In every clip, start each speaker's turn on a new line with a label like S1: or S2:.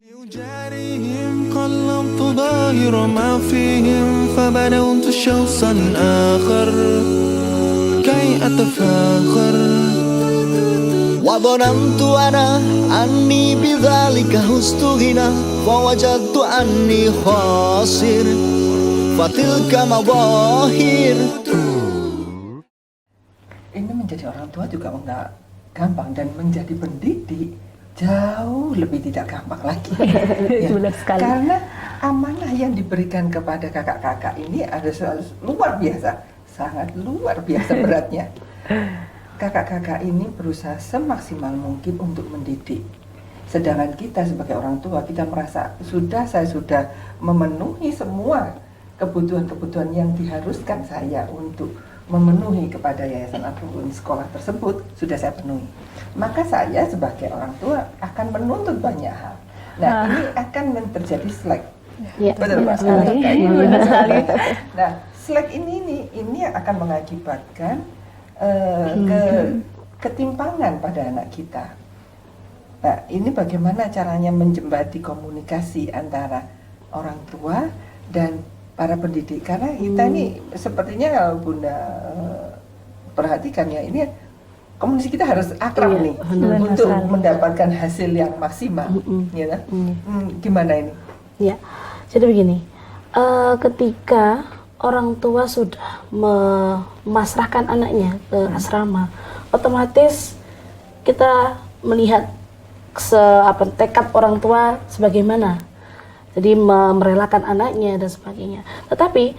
S1: يجاريهم قلبت ظاهر ما فيهم فبنوت شخصا آخر كي أتفاخر وظننت أنا أني بذلك هزت غنى فوجدت أني خاسر فتلك مظاهر.
S2: Ini menjadi orang tua juga enggak gampang, dan menjadi pendidik jauh lebih tidak gampang lagi. Ya.
S3: Benar sekali.
S2: Karena amanah yang diberikan kepada kakak-kakak ini ada luar biasa, sangat luar biasa beratnya. Kakak-kakak ini berusaha semaksimal mungkin untuk mendidik. Sedangkan kita sebagai orang tua, kita merasa saya sudah memenuhi semua kebutuhan-kebutuhan yang diharuskan saya untuk memenuhi kepada yayasan ataupun sekolah tersebut, sudah saya penuhi. Maka saya sebagai orang tua akan menuntut banyak hal. Nah, ini akan terjadi slack.
S3: Ya,
S2: Betul Pak?
S3: benar sekali.
S2: Nah, slack ini yang akan mengakibatkan ketimpangan pada anak kita. Nah, ini bagaimana caranya menjembati komunikasi antara orang tua dan para pendidik, karena kita ini sepertinya kalau Bunda perhatikan ya, ini komunikasi kita harus akrab nih untuk mendapatkan hasil yang maksimal, ya kan? Gimana ini?
S3: Ya, jadi begini, ketika orang tua sudah memasrahkan anaknya ke asrama, otomatis kita melihat tekad orang tua sebagaimana. Jadi merelakan anaknya dan sebagainya. Tetapi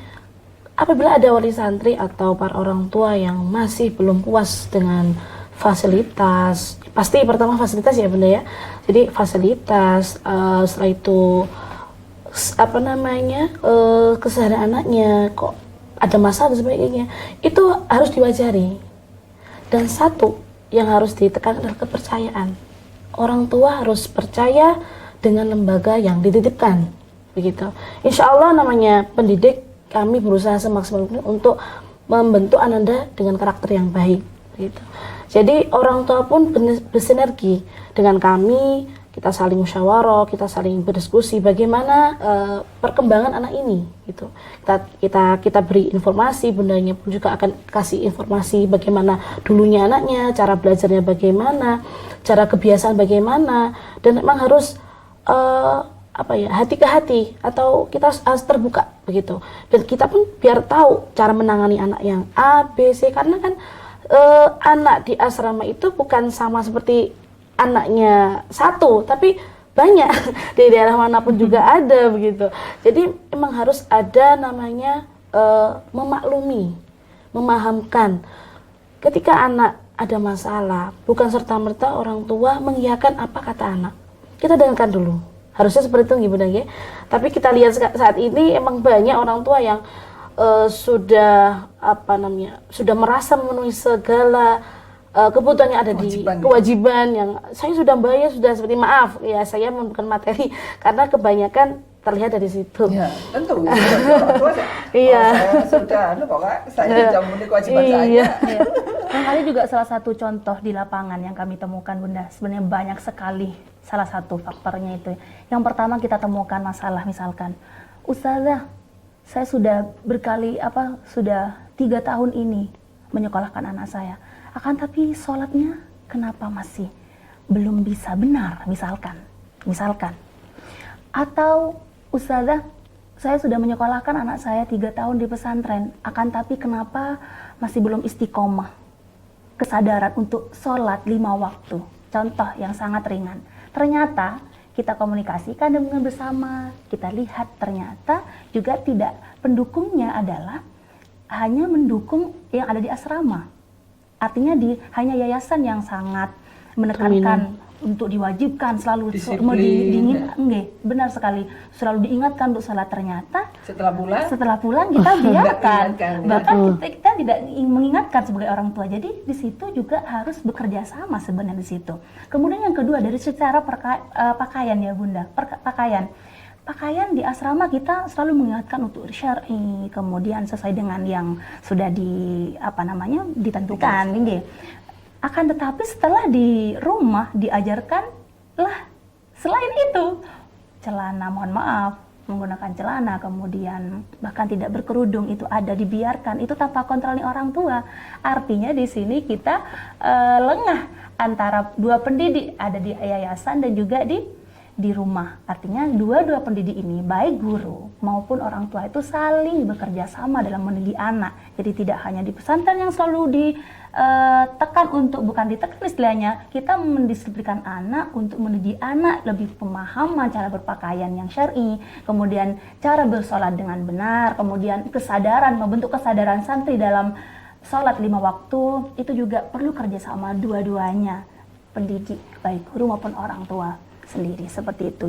S3: apabila ada wali santri atau para orang tua yang masih belum puas dengan fasilitas, pasti pertama fasilitas ya Bunda ya. Jadi fasilitas, setelah itu keseharian anaknya kok ada masalah dan sebagainya, itu harus diwajari. Dan satu yang harus ditekan adalah kepercayaan. Orang tua harus percaya dengan lembaga yang dititipkan, begitu. Insya Allah namanya pendidik, kami berusaha semaksimal mungkin untuk membentuk ananda dengan karakter yang baik, begitu. Jadi orang tua pun bersinergi dengan kami, kita saling musyawarah, kita saling berdiskusi bagaimana perkembangan anak ini, gitu. Kita beri informasi, bundanya pun juga akan kasih informasi bagaimana dulunya anaknya, cara belajarnya bagaimana, cara kebiasaan bagaimana, dan memang harus hati ke hati, atau kita harus terbuka begitu, dan kita pun biar tahu cara menangani anak yang A, B, C, karena kan anak di asrama itu bukan sama seperti anaknya satu, tapi banyak di daerah manapun juga ada begitu. Jadi emang harus ada namanya memaklumi, memahamkan. Ketika anak ada masalah, bukan serta-merta orang tua mengiyakan apa kata anak. Kita dengarkan dulu, harusnya seperti itu Ibu Nage. Tapi kita lihat saat ini emang banyak orang tua yang sudah merasa memenuhi segala kebutuhan yang ada kewajiban yang saya sudah bayar, sudah seperti maaf ya, saya bukan materi karena kebanyakan terlihat dari situ.
S2: Ya, tentu.
S3: Iya.
S2: Saya sudah memenuhi kewajiban saya.
S4: Kali juga salah satu contoh di lapangan yang kami temukan Bunda, sebenarnya banyak sekali. Salah satu faktornya itu. Yang pertama kita temukan masalah, misalkan, Ustazah, saya sudah sudah 3 tahun ini menyekolahkan anak saya. Akan tapi sholatnya kenapa masih belum bisa benar, misalkan. Atau Ustazah, saya sudah menyekolahkan anak saya 3 tahun di pesantren, akan tapi kenapa masih belum istiqomah kesadaran untuk sholat 5 waktu. Contoh yang sangat ringan. Ternyata kita komunikasikan dengan bersama, kita lihat ternyata juga tidak, pendukungnya adalah hanya mendukung yang ada di asrama. Artinya hanya yayasan yang sangat menekankan untuk diwajibkan selalu benar sekali, selalu diingatkan untuk salat. Ternyata setelah pulang kita biarkan, bahkan kita tidak mengingatkan sebagai orang tua. Jadi di situ juga harus bekerja sama sebenarnya di situ. Kemudian yang kedua dari secara pakaian ya Bunda, pakaian di asrama kita selalu mengingatkan untuk syar'i, kemudian sesuai dengan yang sudah ditentukan, Akan tetapi setelah di rumah diajarkan lah selain itu, celana, mohon maaf, menggunakan celana, kemudian bahkan tidak berkerudung, itu ada, dibiarkan, itu tanpa kontrolnya orang tua. Artinya di sini kita lengah antara dua pendidik, ada di yayasan dan juga di rumah. Artinya dua-dua pendidik ini, baik guru maupun orang tua, itu saling bekerja sama dalam mendidik anak. Jadi tidak hanya di pesantren yang selalu ditekan untuk, bukan ditekan istilahnya, kita mendisiplinkan anak untuk mendidik anak lebih pemahaman cara berpakaian yang syar'i, kemudian cara bersolat dengan benar, kemudian kesadaran, membentuk kesadaran santri dalam sholat 5 waktu, itu juga perlu kerjasama dua-duanya, pendidik, baik guru maupun orang tua sendiri, seperti itu.